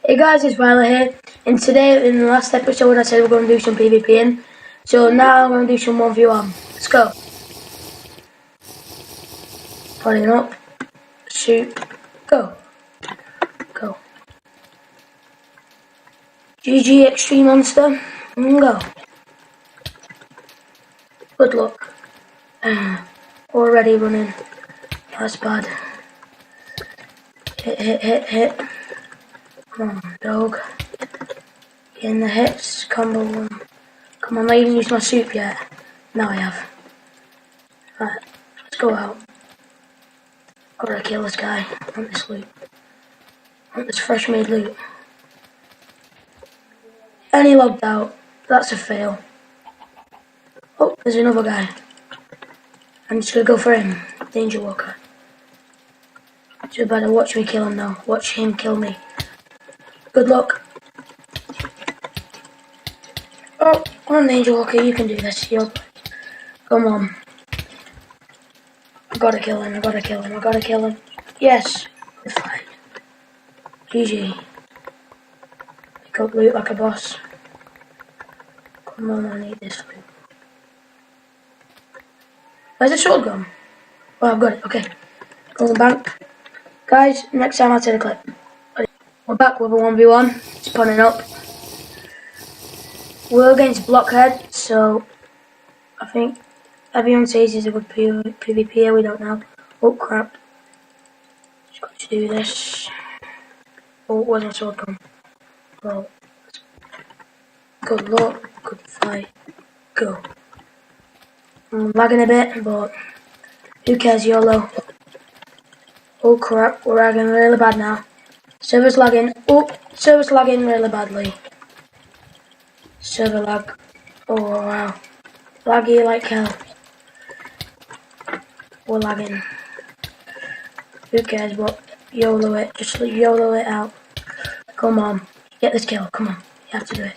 Hey guys, it's Riley here, and today in the last episode I said we're going to do some PvPing, so now I'm going to do some 1v1. Let's go. Putting up, shoot, go, go. GG Extreme Monster, and go. Good luck. Already running, that's bad. Hit. Come on, dog. In the hits, combo one. Come on, I haven't used my soup yet. Now I have. Right, let's go out. Gotta kill this guy. I want this loot. I want this fresh made loot. And he logged out. That's a fail. Oh, there's another guy. I'm just gonna go for him. Danger Walker. You better watch me kill him now. Watch him kill me. Good luck. Oh, come on, Danger Walker, you can do this. Come on. I gotta kill him. Yes. We're fine. GG. Pick up loot like a boss. Come on, I need this loot. Where's the shotgun? Oh, I've got it. Okay. Going back. Guys, next time I'll take a clip. We're back with a 1v1. Spawning up. We're against Blockhead, so I think everyone says he's a good PvPer. We don't know. Oh crap. Just got to do this. Oh, where's my sword gone? Well, good luck. Good fight. Go. I'm lagging a bit, but who cares, YOLO. Oh crap, we're lagging really bad now. Server's lagging. Oh, server's lagging really badly. Server lag. Oh wow. Laggy like hell. We're lagging. Who cares, but YOLO it. Just YOLO it out. Come on. Get this kill. Come on. You have to do it.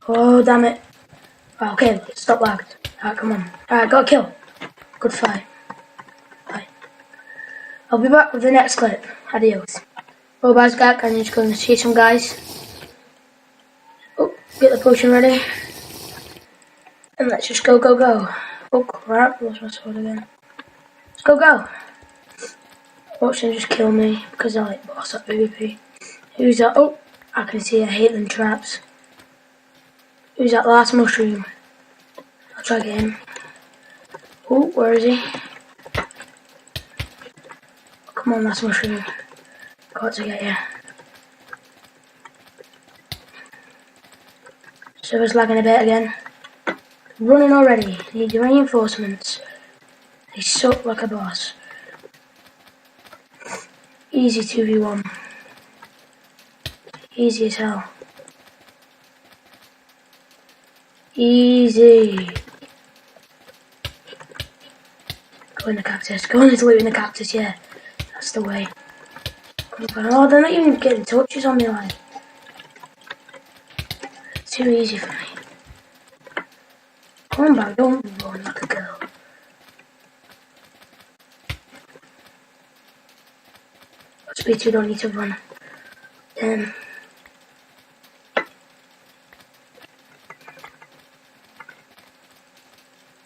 Oh, damn it. Oh, okay, stop lagged. Alright, come on. Alright, got a kill. Good fight. Bye. I'll be back with the next clip. Adios. Oh, guys, I'm just going to see some guys. Oh, get the potion ready. And let's just go. Oh crap, lost my sword again. Let's go. Watch them just kill me because I like boss at PvP. Who's that? Oh, I can see I hate them traps. Who's that last mushroom? I'll try again. Oh, where is he? Come on, last mushroom. Got to get you. Server's lagging a bit again. Running already. Need reinforcements. They suck like a boss. Easy 2v1. Easy as hell. Easy. Go in the cactus. Go on, there's loot in the cactus, yeah. That's the way. Oh, they're not even getting touches on me, like. It's too easy for me. Come on back, don't run like a girl. Speed 2 don't need to run. And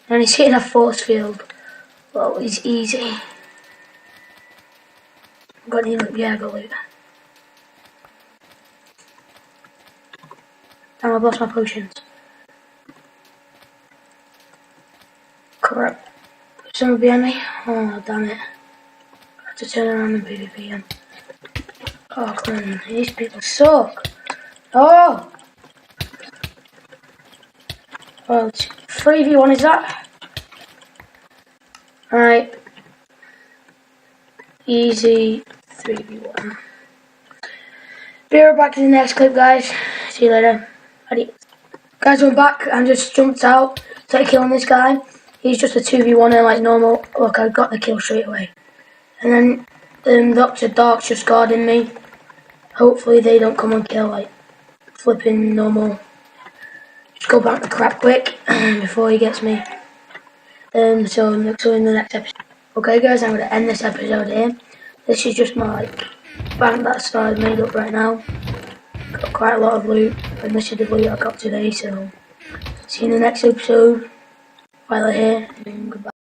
he's hitting a force field. Well, he's easy. Got any loot? Yeah, I got loot. Damn, I've lost my potions. Crap. Someone behind me? Oh, damn it. I have to turn around and PvP again. Oh, come on. These people suck. Oh! Well, it's 3v1, is that? Alright. Easy 3v1. Be right back to the next clip, guys. See you later. Adios. Guys, we're back. I just jumped out, started killing this guy. He's just a 2v1 like normal. Look, I got the kill straight away. And then Dr. Dark's just guarding me. Hopefully they don't come and kill like flipping normal. Just go back to crap quick before he gets me. So in the next episode. Okay guys, I'm going to end this episode here. This is just my bank that I started made up right now. Got quite a lot of loot, and this is the loot I got today, so see you in the next episode. While I'm here, and goodbye.